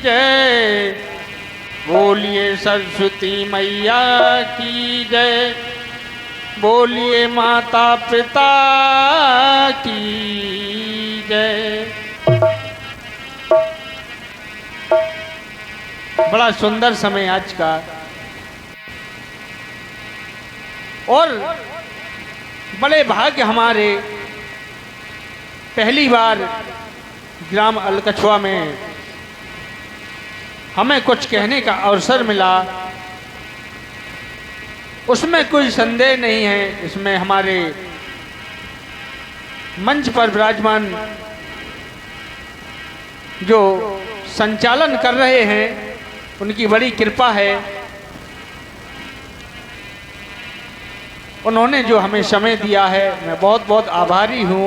जय, बोलिए सरस्वती मैया की जय, बोलिए माता पिता की जय। बड़ा सुंदर समय आज का, और बड़े भाग्य हमारे, पहली बार ग्राम अलकछुआ में हमें कुछ कहने का अवसर मिला। उसमें कोई संदेह नहीं है। इसमें हमारे मंच पर विराजमान जो संचालन कर रहे हैं उनकी बड़ी कृपा है। उन्होंने जो हमें समय दिया है, मैं बहुत बहुत आभारी हूँ।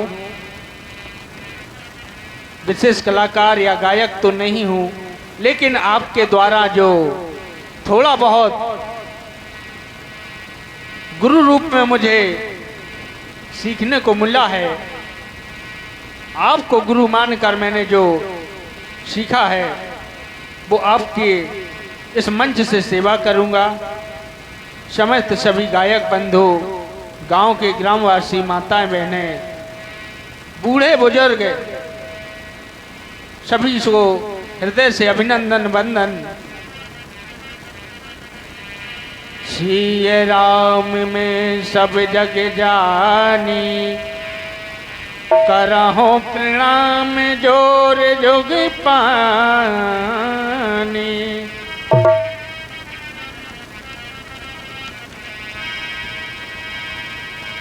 विशेष कलाकार या गायक तो नहीं हूँ, लेकिन आपके द्वारा जो थोड़ा बहुत गुरु रूप में मुझे सीखने को मिला है, आपको गुरु मानकर मैंने जो सीखा है वो आपके इस मंच से सेवा करूंगा। समस्त सभी गायक बंधु, गांव के ग्रामवासी, माताएं बहनें, बूढ़े बुजुर्ग, सभी को हृदय से अभिनंदन वंदन। श्री राम में सब जग जानी, करहो प्रणाम जोर जोग पानी।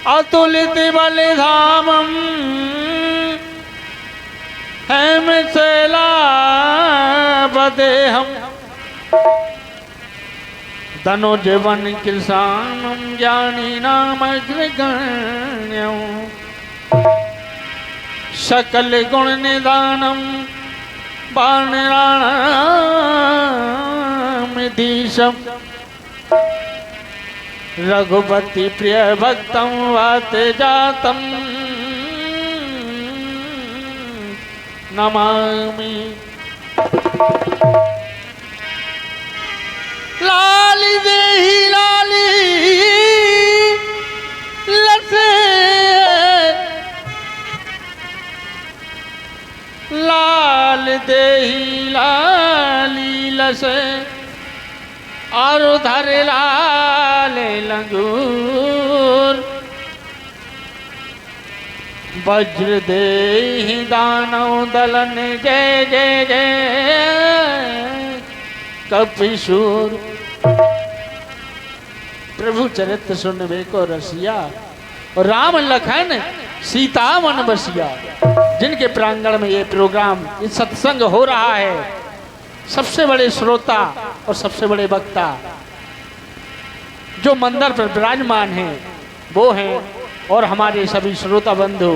अतुलित बल धामम हेम शैलावदेहम्, धनुजवन कृशानम ज्ञानी नाम अग्रगण्यम्, सकल गुण निदानम बाणराणामिधीशम्, रघुपति प्रिय भक्तं वात जातं नमामि। लाली देहि लाली लसे, लाल देहि लाली लसे, और धर लाल लंगूर, वज्र देहि दानव दलन जय जय जय कपिशूर। प्रभु चरित्र सुनबे को रसिया, और राम लखन सीता मन बसिया। जिनके प्रांगण में ये प्रोग्राम, ये सत्संग हो रहा है, सबसे बड़े श्रोता और सबसे बड़े वक्ता जो मंदिर पर विराजमान हैं वो हैं, और हमारे सभी श्रोता बंधु।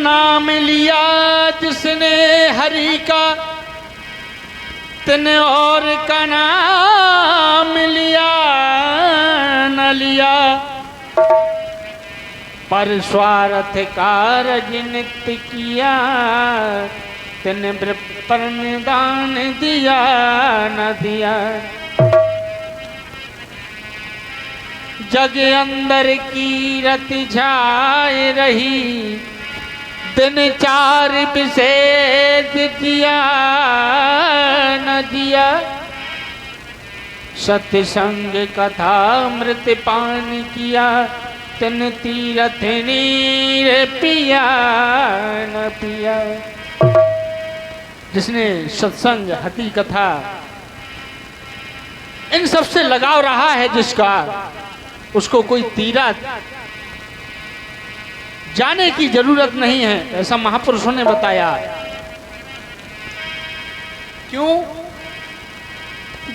नाम लिया जिसने हरि का, तिने और का नाम लिया न लिया, पर स्वार्थ कारज नित्य किया, तिने पर दान दिया न दिया। जग अंदर की रति छाए रही, दिन चार विशेष किया न दिया, सत्संग कथा मृत पान किया, तिन तीरथ नीर पिया न पिया। जिसने सत्संग, हति कथा, इन सब से लगाव रहा है जिसका, उसको कोई तीरथ जाने की जरूरत नहीं है, ऐसा महापुरुषों ने बताया। क्यों?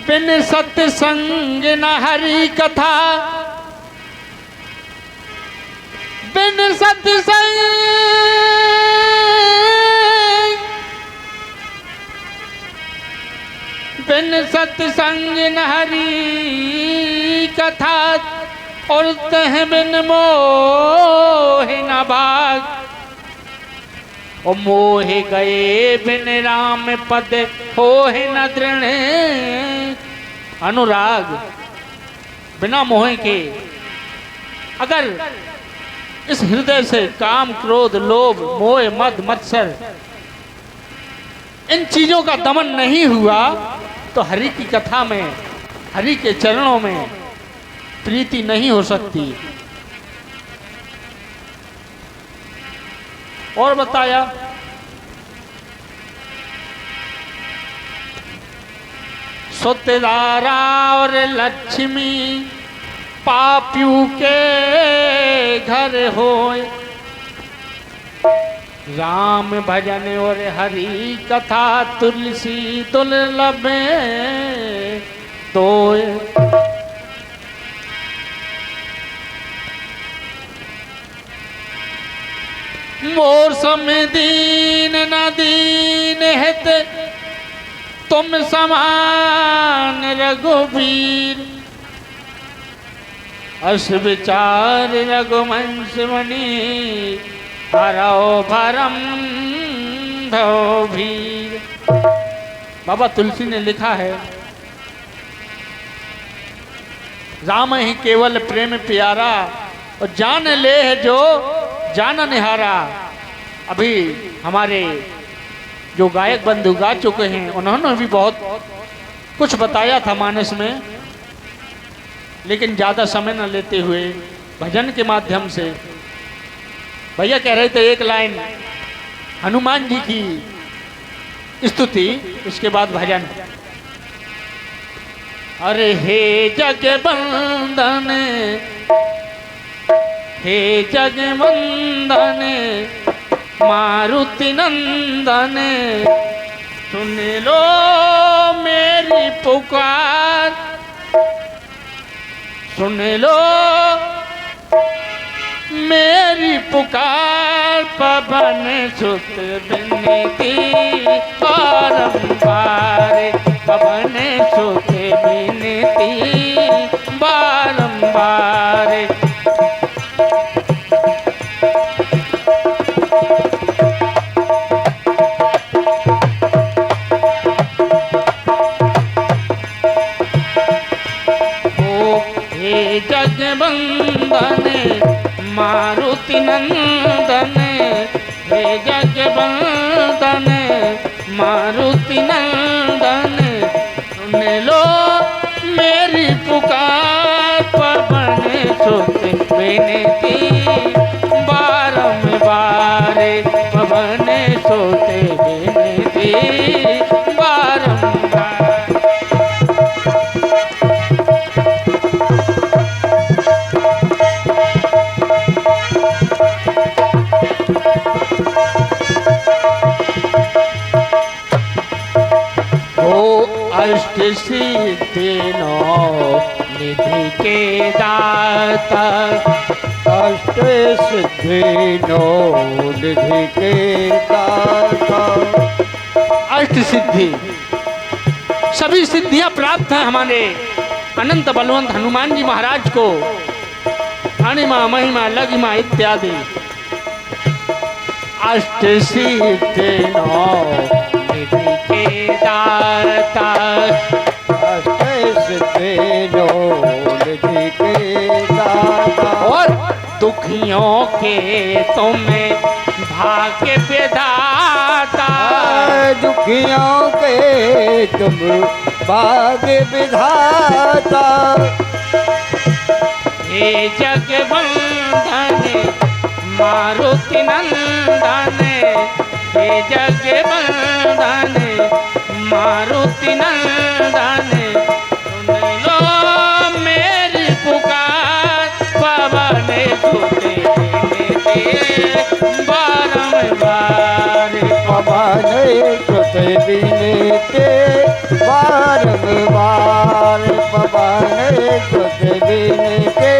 बिन सत्संग न हरि कथा, बिन सत्संग बिन सत्संग न हरि कथा और तह बिन मोह न भाग। और मोह गए बिन राम पद होह न दृढ़ अनुराग। बिना मोह के अगर इस हृदय से काम क्रोध लोभ मोह मद मत्सर इन चीजों का दमन नहीं हुआ तो हरि की कथा में हरि के चरणों में प्रीति नहीं हो सकती। और बताया सत्यदारा और लक्ष्मी पापियों के घर होए। राम भजन और हरि कथा तुलसी दुर्लभ तोय। मोर सम दीन न दीन हित तुम समान रघुवीर। अस विचार रघुवंश मणि हरो भरम धो भीर। बाबा तुलसी ने लिखा है राम ही केवल प्रेम प्यारा और जान ले है जो जाना निहारा। अभी हमारे जो गायक बंधु गा चुके हैं उन्होंने भी बहुत कुछ बताया था मानस में, लेकिन ज़्यादा समय न लेते हुए भजन के माध्यम से भैया कह रहे थे एक लाइन हनुमान जी की स्तुति, इसके बाद भजन। अरे हे जगवंदन हे जगवंदन मारुति नंदन सुन लो मेरी पुकार। सुन लो मेरी पुकार पवन सुत विनती बारंबार। पवन सुत विनती बारंबार। जगवंदन मारुति नंदन हे जगवंदन मारुति नंदन सुन लो मेरी पुकार। पवन सुत विनती बारंबार। पवन सुत विनती बारंबार। अष्ट सिद्धि नौ निधि के दाता। अष्ट सिद्धि नौ निधि के दाता। अष्ट सिद्धि सभी सिद्धियां प्राप्त हैं हमारे अनंत बलवंत हनुमान जी महाराज को। अणिमा महिमा लघिमा इत्यादि अष्ट सिद्धि नौ निधि के दाता। अष्ट सिद्धि नौ निधि के दाता। और दुखियों के तुम्हें भाग्य विधाता। दुखियों के तुम भाग्य विधाता। हे जगवंदन मारुति नंदन हे जगवंदन मारुति नंदन सुन लो मेरी पुकार। पवन सुत विनती बारंबार। पवन सुत विनती बारंबार। पवन सुत विनती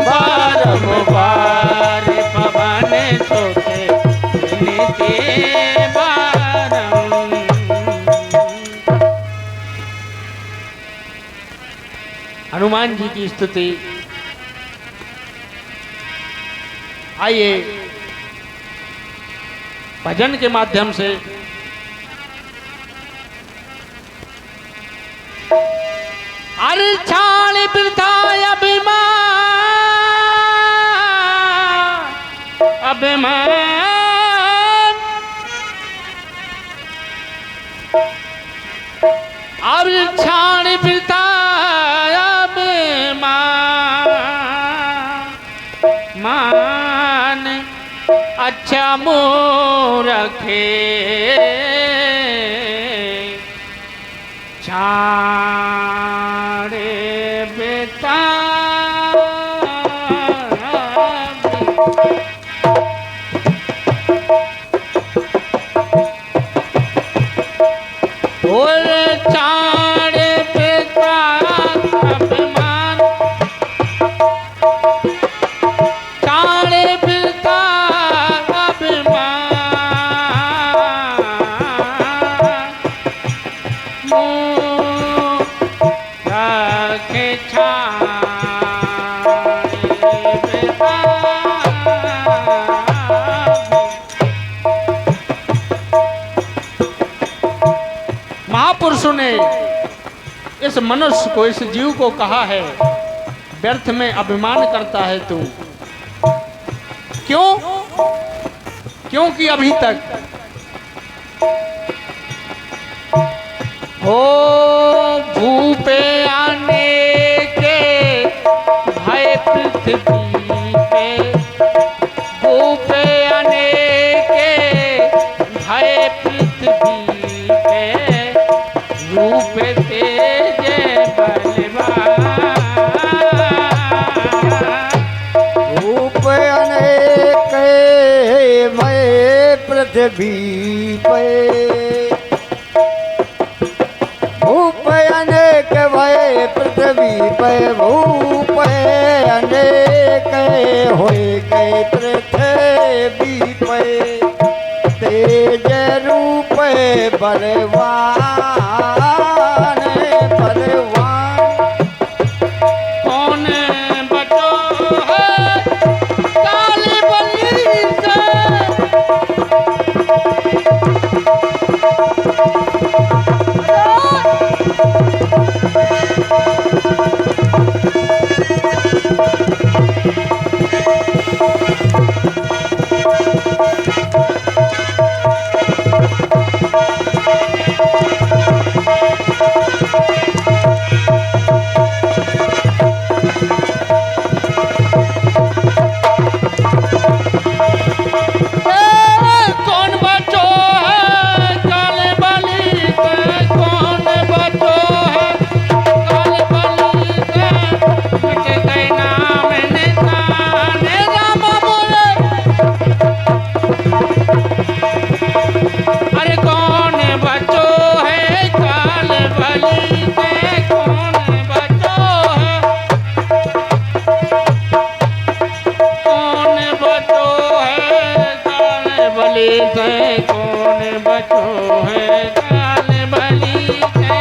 बारंबार। पवन सुत विनती बारंबार। हनुमान जी की स्तुति। आइए भजन के माध्यम से अरे छाड़ वृथा अभिमान अब छाड़ वृथा मान अच्छा मूरखे छाड़े बेटा छाड़े बेटा अभिमान छाड़े बेटा महापुरुषों ने इस मनुष्य को, इस जीव को कहा है व्यर्थ में अभिमान करता है तू। क्यों? क्योंकि अभी तक हो भूपे आने के भय पृथ्वी पे, भूपे आने के भय पृथ्वी पे, रूप तेज बलवान, रूप अनेक भय पृथ्वी पे, भूप अनेक भय पृथ्वी पे, भूप अनेक होए गए पृथ्वी पे, तेज रूप बलवान बलवान। कौन बचो है काली बलि से, कौन बचो है काली बलि से, कौन बचो है काली बलि से, मिट गए नाम निशान राम बोले। अरे कौन बचो है काली बलि से, कौन बचो है, कौन बचो है काली बलि से, कौन बचो है काली बलि से।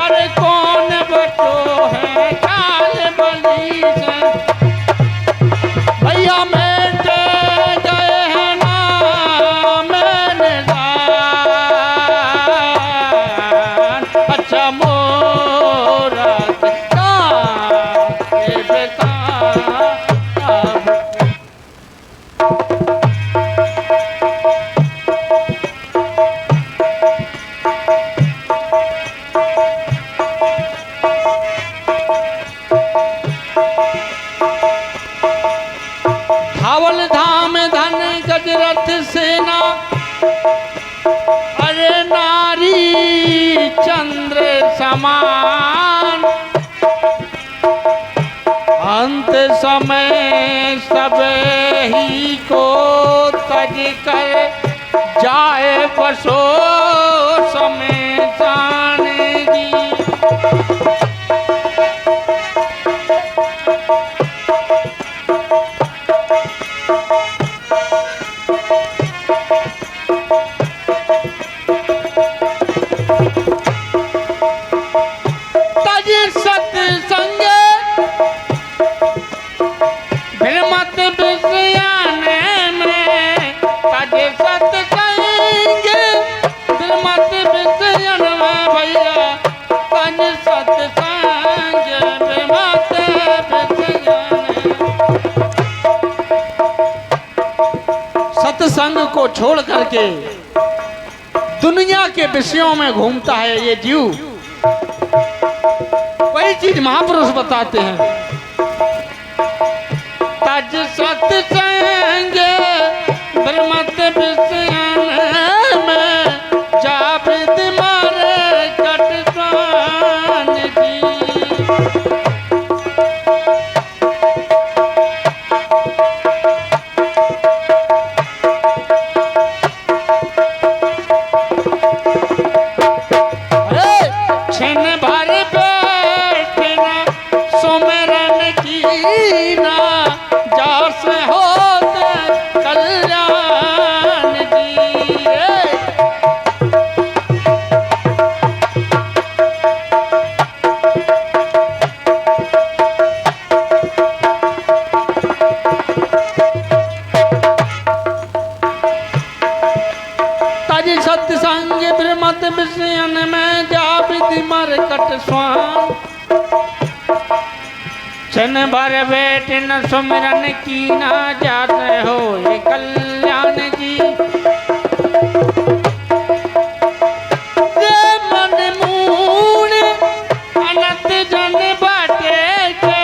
अरे कौन बचो है काली बलि से, भैया मिट गए हैं नाम निशान, अच्छा मोरा के बेटा अब। धावल धाम धन गजरथ सेना, अरे नारी चंद्र समान, अंत समय सब ही को तज कर जाए बसो समय जानेगी। को छोड़ करके दुनिया के विषयों में घूमता है ये जीव, वही चीज महापुरुष बताते हैं। तज सत्संग ब्रह्मत विषयन में जाबिद मारे कटवान जी। छिन भर बैठना सुमिरन कीना जास होते कल्याण जी। तज सत्संग ब्रह्मत विषयन में जाबिद मर कट स्वान। छन भर बैठ न सुमिरन की ना जाते हो ये कल्याण जी। ये मन मूण अनंत जन बाटे के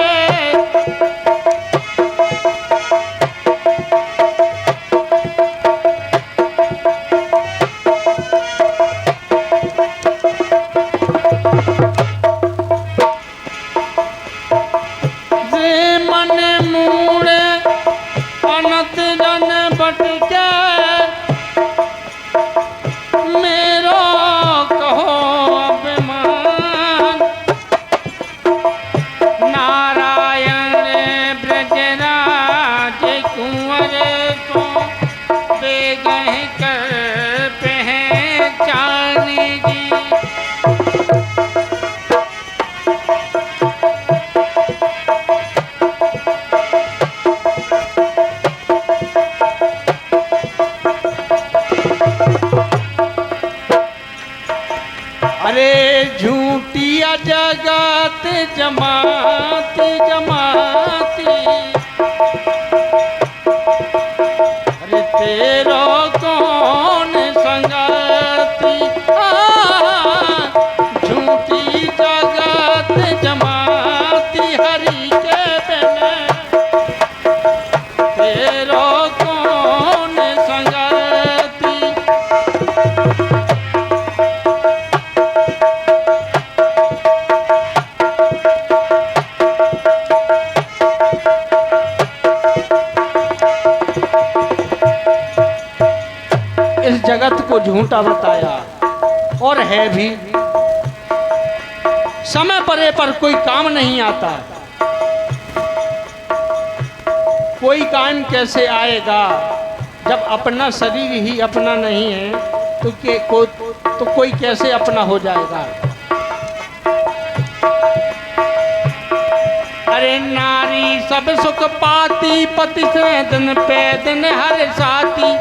झूठिया जगत जमाती जमाती। अरे तेरो कौन संगती। झूठी जगत जमाती हरि के बिना तेरो कौन संगती। इस जगत को झूठा बताया और है भी। समय परे पर कोई काम नहीं आता। कोई काम कैसे आएगा जब अपना शरीर ही अपना नहीं है तो कोई कैसे अपना हो जाएगा। अरे नारी सब सुख पाती पति से दिन पे दिन हर साथी।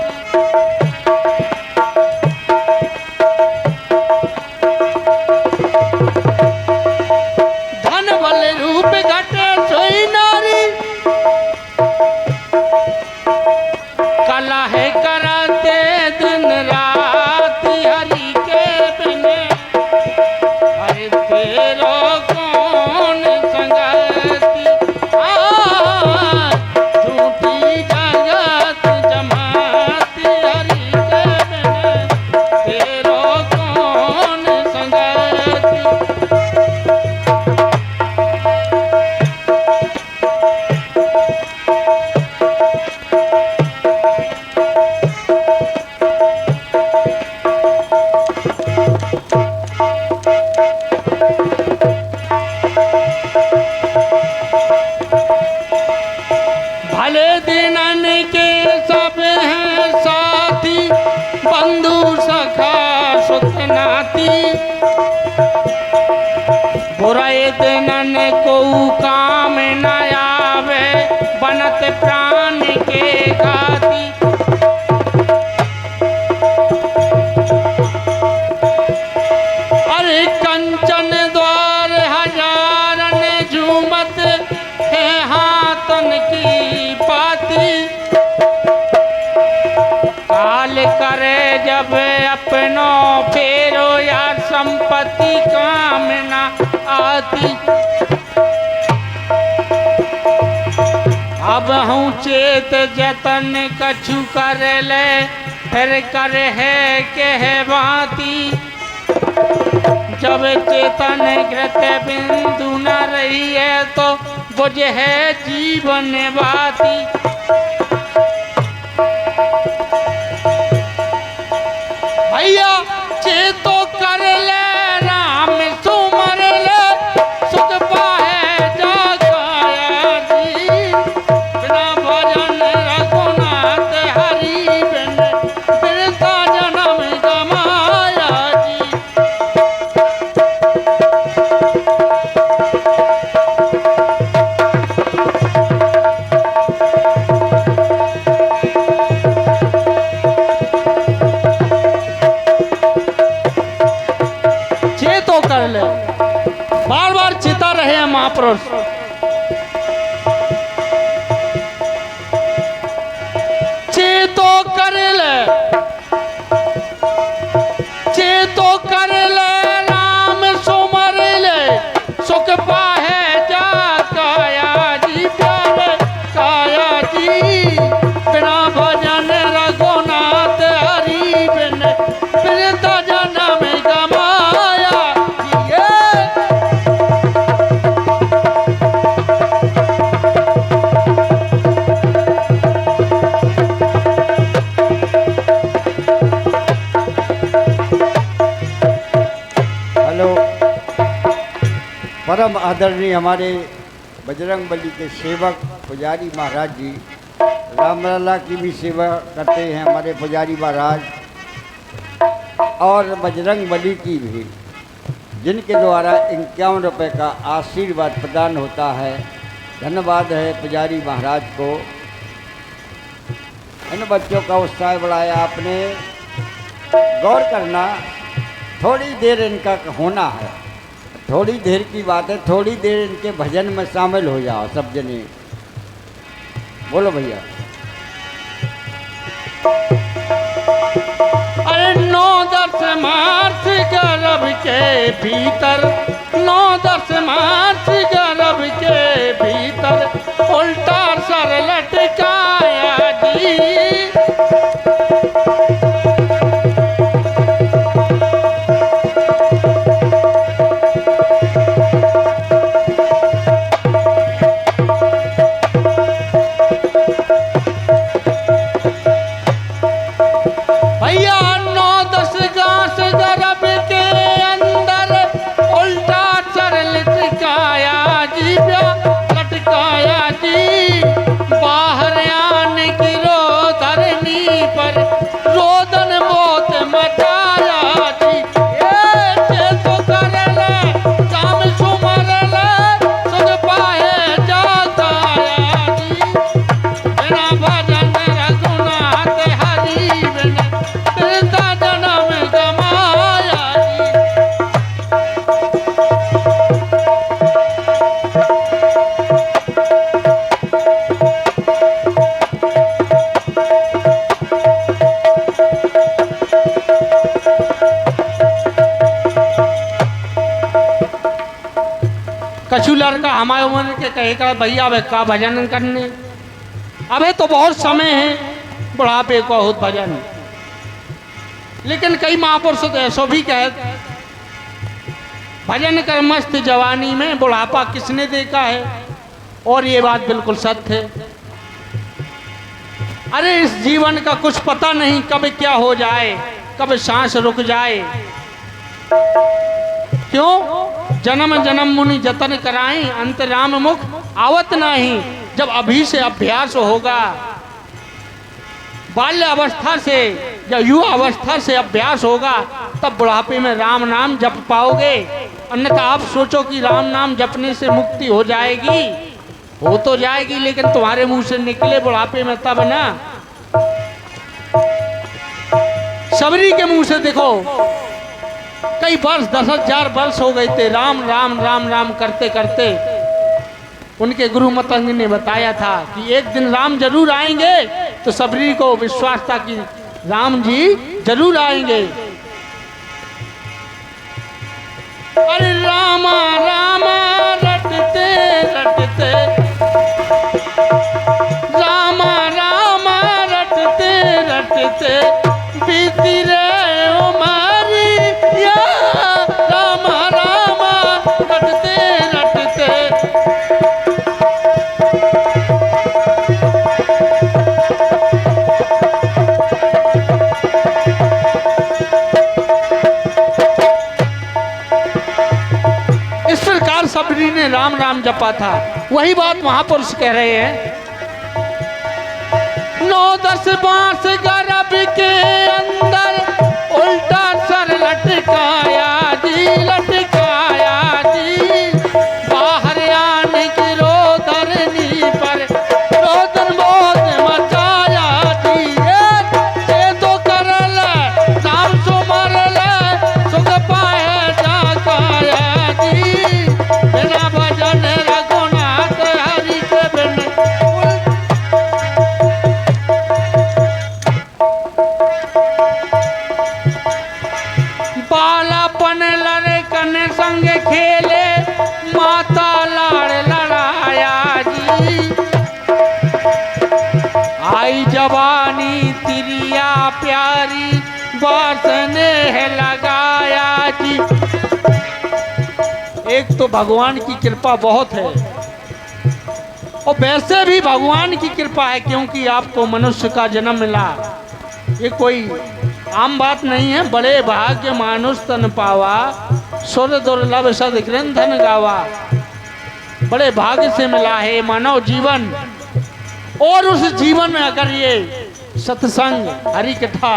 कला है कराते दिन रात हरि के बिने। अरे तेरो कौन संगती। झूठी जगत जमाती हरि के बिने तेरो कौन संगती। भले दिनन के सब हैं साथी बंधु सखा सुख नाती। बुराए दिनन को काम न आवे बनत प्राण के घाती। अरे कंचन द्वार हजारन झूमत है हाथन की पाती। बाल करे जब अपनो फेरो या संपत्ति काम ना आती। अब हूँ चेत जतन कछु कर ले फिर कर है कहवाती। जब चेतन घृत बिंदु न रही है तो बुझ है जीवन बाती। भैया चेतो कर ले राम सुमर ले सुख पाए जागाया जी। बिना भजन रघुनाथ हरि बिन बिरता जन्म गमाया जी। बार बार चिता रहे हैं महापुरुष। चेतो कर ले राम सुमर ले सुख पाहे जा काया जी। प्यारे काया जी बिना भजन रघुनाथ हरि बिन बिरता जन्म गमाया जी। हेलो, परम आदरणीय हमारे बजरंग बली के सेवक पुजारी महाराज जी, रामलला की भी सेवा करते हैं हमारे पुजारी महाराज, और बजरंग बली की भी, जिनके द्वारा 51 रुपये का आशीर्वाद प्रदान होता है। धन्यवाद है पुजारी महाराज को। इन बच्चों का उत्साह बढ़ाया आपने। गौर करना, थोड़ी देर इनका होना है, थोड़ी देर की बात है, थोड़ी देर इनके भजन में शामिल हो जाओ सब जने। बोलो भैया। अरे 9-10 मार्च गर्भ के भीतर, 9-10 मार्च गर्भ के भीतर उल्टा सर लटकाया जी। भैया 9-10 गांस गर्भ के अंदर उल्टा सर लटकाया जी। लटकाया जी। बाहर आन गिरो धरनी पर रोदन मौत मचाया जी। तो कर ले काम सुमर ले सुख पाए जागाया जी। बिना भजन रघुनाथ हरि बिन बिरता जन्म गमाया जी। कछु लड़का हमारे उम्र के कहेगा भैया अब का भजन करने, अबे तो बहुत समय है बुढ़ापे को बहुत भजन। लेकिन कई महापुरुष तो ऐसो भी कहे भजन कर मस्त जवानी में बुढ़ापा किसने देखा है, और ये बात बिल्कुल सत्य है। अरे इस जीवन का कुछ पता नहीं कब क्या हो जाए, कब सांस रुक जाए। क्यों? जन्म जन्म मुनि जतन कराई अंतराम मुख आवत नहीं। जब अभी से अभ्यास होगा, बाल्य अवस्था से या युवा अवस्था से अभ्यास होगा, तब बुढ़ापे में राम नाम जप पाओगे। अन्यथा आप सोचो कि राम नाम जपने से मुक्ति हो जाएगी, हो तो जाएगी, लेकिन तुम्हारे मुंह से निकले बुढ़ापे में तब ना। सबरी के मुंह से देखो, कई वर्ष 10,000 वर्ष हो गए थे राम राम राम राम करते करते। उनके गुरु मतंग ने बताया था कि एक दिन राम जरूर आएंगे। तो सबरी को विश्वास था कि राम जी जरूर आएंगे। अरे रामा रामा रटते रटते, रामा रामा रटते रटते बीती रे उमरिया, रामा रामा रटते रटते। इस प्रकार सबरी ने राम राम जपा था। वही बात महापुरुष कह रहे हैं। 9-10 बांस गर्भ के अंदर उल्टा सर लटकाया जी, लटकाया जी। बाहर आने की रोदनी पर रोदन बोध मचाया जी। ये तो करल नाम सुमरल सुख पाए जाकाया जी। बिना भजन रघुनाथ हरि के बिन बालापन लड़कन संग खेले, माता लाड़ लड़ाया जी। आई जवानी तिरिया प्यारी, बासने लगाया जी। एक तो भगवान की कृपा बहुत है, और वैसे भी भगवान की कृपा है क्योंकि आपको मनुष्य का जन्म मिला। ये कोई आम बात नहीं है। बड़े भाग्य मानुष तन पावा, सुर दुर्लभ सद ग्रंथन गावा। बड़े भाग्य से मिला है मानव जीवन, और उस जीवन में अगर ये सत्संग, हरि कथा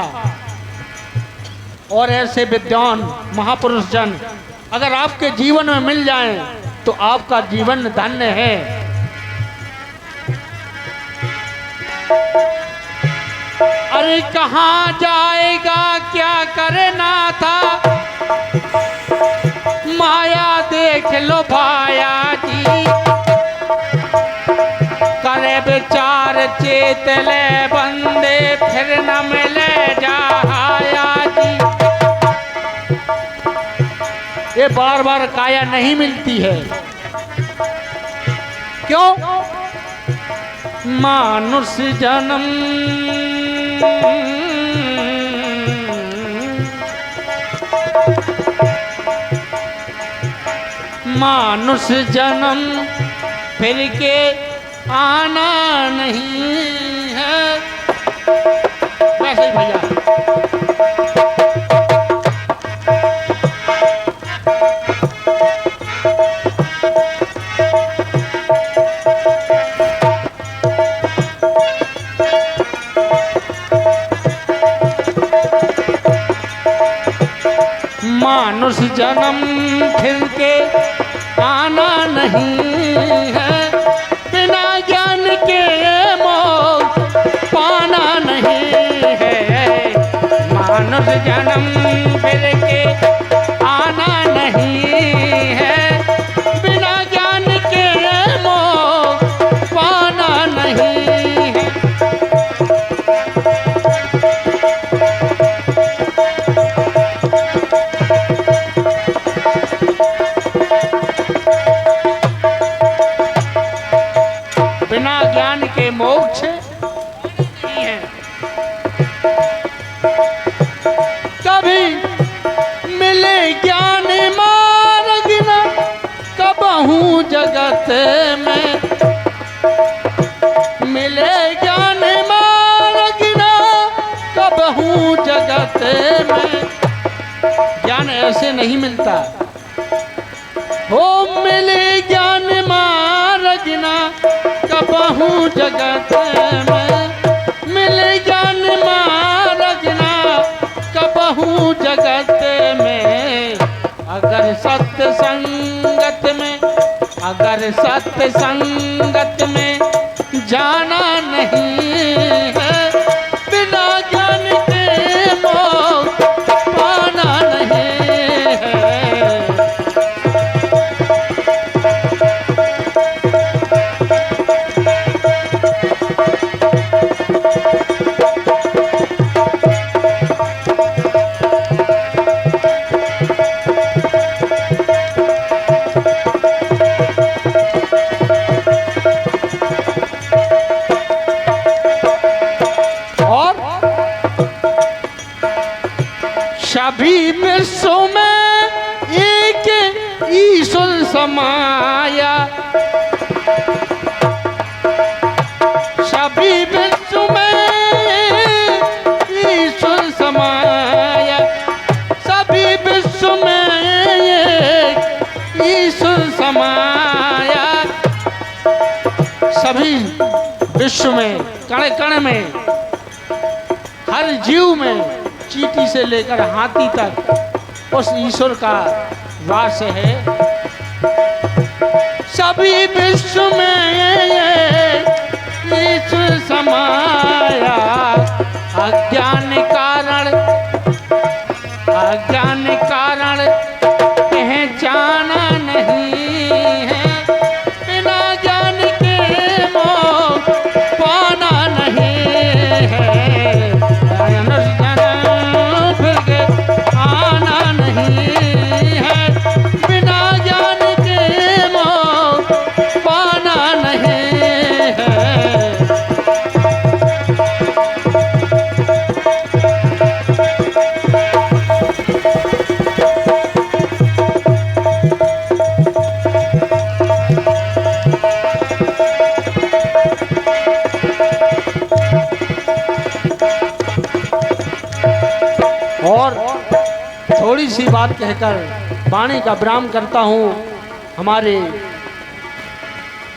और ऐसे विद्वान महापुरुष जन अगर आपके जीवन में मिल जाएं तो आपका जीवन धन्य है। अरे कहाँ जाएगा क्या करना था, माया देख लो भाया जी। करे विचार चेत ले बंदे, फिर न मिले जाया जी। ये बार बार काया नहीं मिलती है। क्यों? मानुष जन्म मानुष जन्म फिर के आना नहीं है। वैसे ही भैया मानुष जन्म फिर के आना नहीं है। बिना ज्ञान के मोक्ष पाना नहीं है। मानुष जन्म फिर के आना नहीं है। बिना ज्ञान के मोक्ष पाना नहीं है। बिना ज्ञान के मोक्ष नहीं है। कभी मिले ज्ञान मार्ग न कबहू जगत में। मिले ज्ञान मार्ग न कबहू जगत में। ज्ञान ऐसे नहीं मिलता। हो मिले ज्ञान मार्ग न कबहू जगत में। मिले ज्ञान मार्ग न कबहू जगत में। अगर सत्य संगत में, अगर सत्य संगत में जाना नहीं है। बिना ज्ञान के मोक्ष पाना नहीं है। सभी विश्व में एक ईश्वर समाया, सभी विश्व में ईश्वर समाया, सभी विश्व में एक ईश्वर समाया। सभी विश्व में कण कण में, हर जीव में, चींटी से लेकर हाथी तक उस ईश्वर का वास है। सभी विश्व में ईश्वर समाया, अज्ञान कारण पहचाना नहीं है, बिना ज्ञान के मोह पाना नहीं है, फिर के आना नहीं है, बिना ज्ञान के मोह पाना नहीं है। और थोड़ी सी बात कहकर वाणी का विराम करता हूँ। हमारे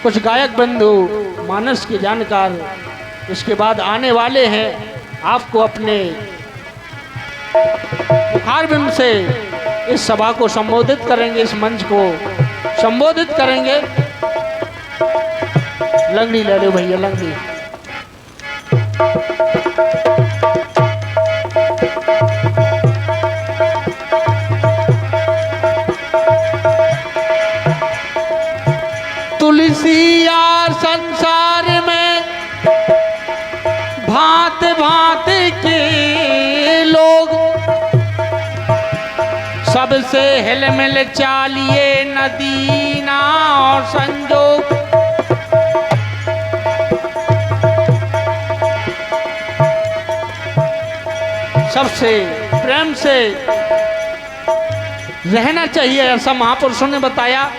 कुछ गायक बंधु, मानस के जानकार इसके बाद आने वाले हैं। आपको अपने मुखारबिंद से इस सभा को संबोधित करेंगे, इस मंच को संबोधित करेंगे। लंगड़ी ले लो भैया, लंगड़ी। तुलसी यार संसार में भांत भांत के लोग, सबसे हिलमिल चालिए नदी ना और संजोग। सबसे प्रेम से रहना चाहिए, ऐसा महापुरुषों ने बताया।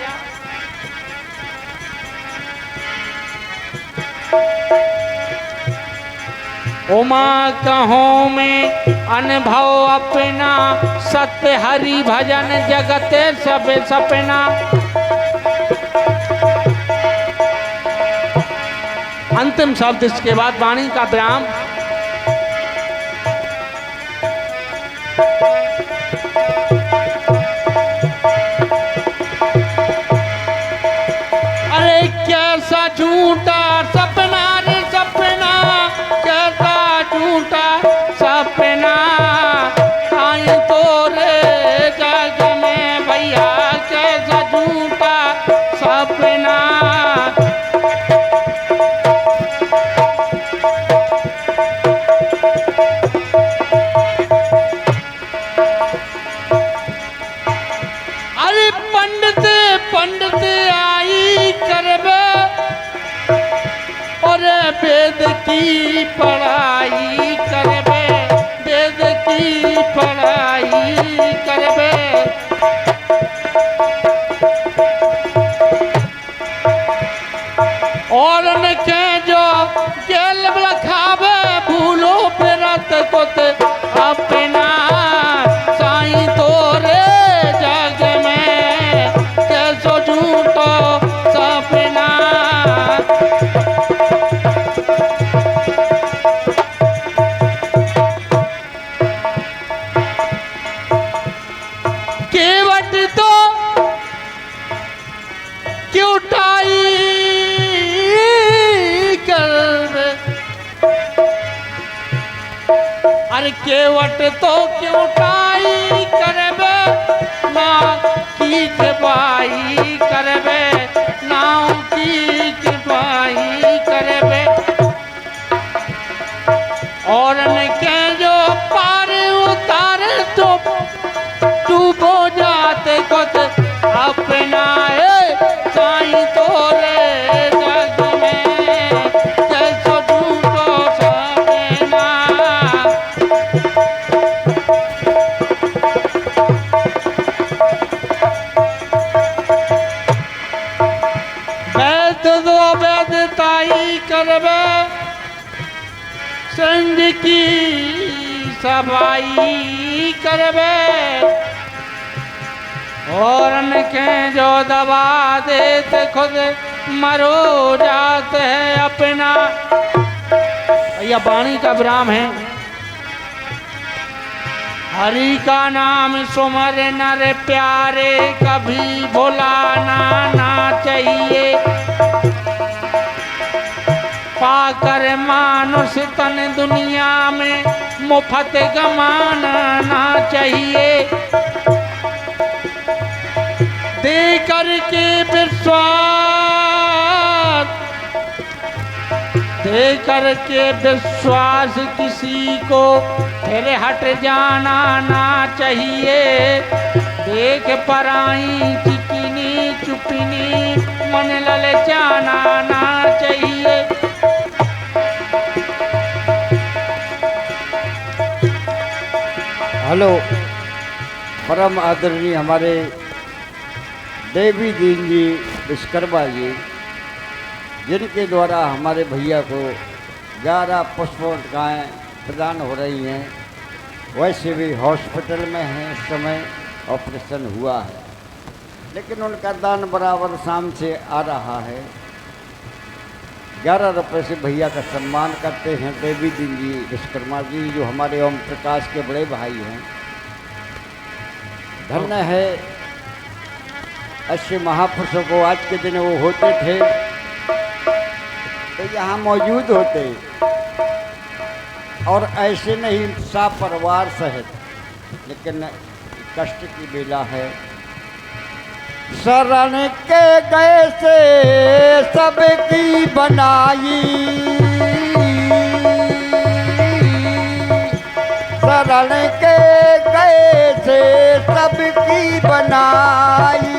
उमा कहो में अनुभव अपना, सत्य हरि भजन जगत सब सपना। अंतिम शब्द इसके बाद वाणी का विराम। अरे कैसा झूठा सपना रे सपना, कैसा झूठा सपना, आई तोरे जग में भैया, कैसा झूठा सपना। अरे पंडित पंडित आई करबे, और वेद की पढ़ाई करबे, वेद की पढ़ाई करबे। और न के जो गेल खावे, भूलो फिरत कुत अपना, साईं तोरे जग में कैसो झूठो सपना। केवट तो क्यों टाई कर, अरे केवट तो क्यों टाई करबे, ना की बाई करबे, नाव की बाई करबे। और न के जो पार उतार तो डूबो जाते कुछ अपना, साईं तोरे जग में कैसो झूठो सपना। करवे संग की सफाई करवे और के जो दबा देते खुद मरो जाते हैं अपना। यह वाणी का विराम है। हरि का नाम सुमर नर प्यारे कभी भुलाना ना चाहिए। पाकर मानुष तन दुनिया में मुफ्त गमाना ना चाहिए। दे करके विश्वास किसी को फिर हट जाना ना चाहिए। देख पराई चिकनी चुपनी मन ललचाना ना चाहिए। हेलो, परम आदरणीय हमारे देवी दीन जी विश्वकर्मा जी, जिनके द्वारा हमारे भैया को 11 पुष्पकाएँ प्रदान हो रही हैं। वैसे भी हॉस्पिटल में हैं, इस समय ऑपरेशन हुआ है, लेकिन उनका दान बराबर शाम से आ रहा है। 11 रुपये से भैया का सम्मान करते हैं देवी दीन जी विश्वकर्मा जी, जो हमारे ओम प्रकाश के बड़े भाई हैं। धन्य है ऐसे महापुरुषों को। आज के दिन वो होते थे तो यहाँ मौजूद होते और ऐसे नहीं सा परिवार सहित, लेकिन कष्ट की बेला है। शरण के गए से सबकी बनाई, शरण के गए से सबकी बनाई।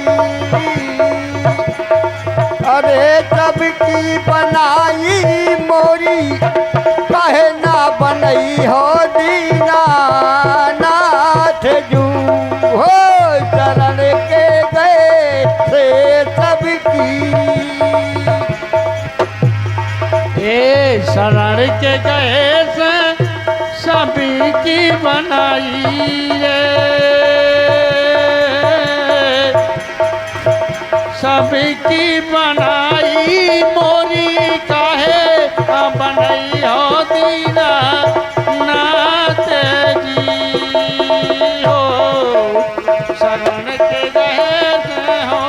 अरे सबकी बनाई मोरी कहे ना बनई हो दीना नाथ जू हो। शरण के गए से सबकी, ए शरण के गए से सभी की बनाई रे, सभी की बनाई मोरी काहे बनई हो दीना नाथ जी हो। शरण के गए से हो।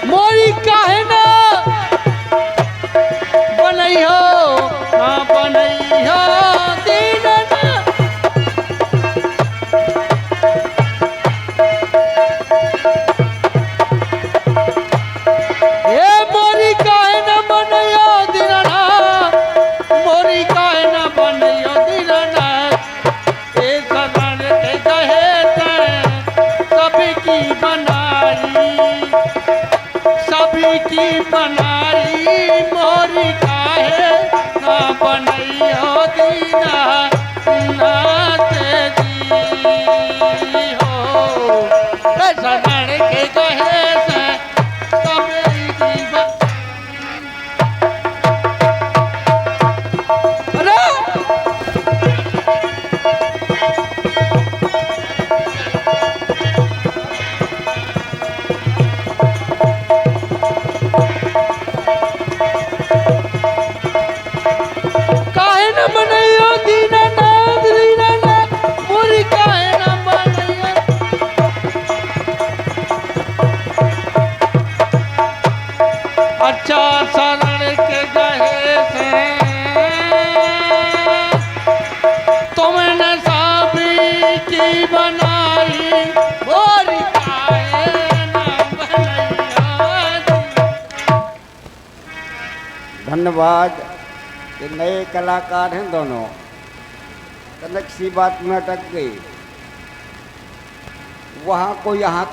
मोरी काहे ना बनई हो, हाँ बनई हो दीना ना। ए मोरी काहे ना बनई हो दीना ना, मोरी काहे ना बनई हो दीना ना। ए शरण के गए थे सबकी बनाई, सभी की बनाई मोरी काहे ना बनई हो दीना नाथ जी हो। शरण के गए से सभी की अरे काहे न बनई हो दीना नाथ दीना नाथ मोरी काहे न बनई हो। अच्छा शरण के गए से तुमने सभी की बनाई मोरी काहे न बनई हो। धन्यवाद। ये नए कलाकार हैं दोनों, तनक सी बात में अटक गई। वहाँ को यहाँ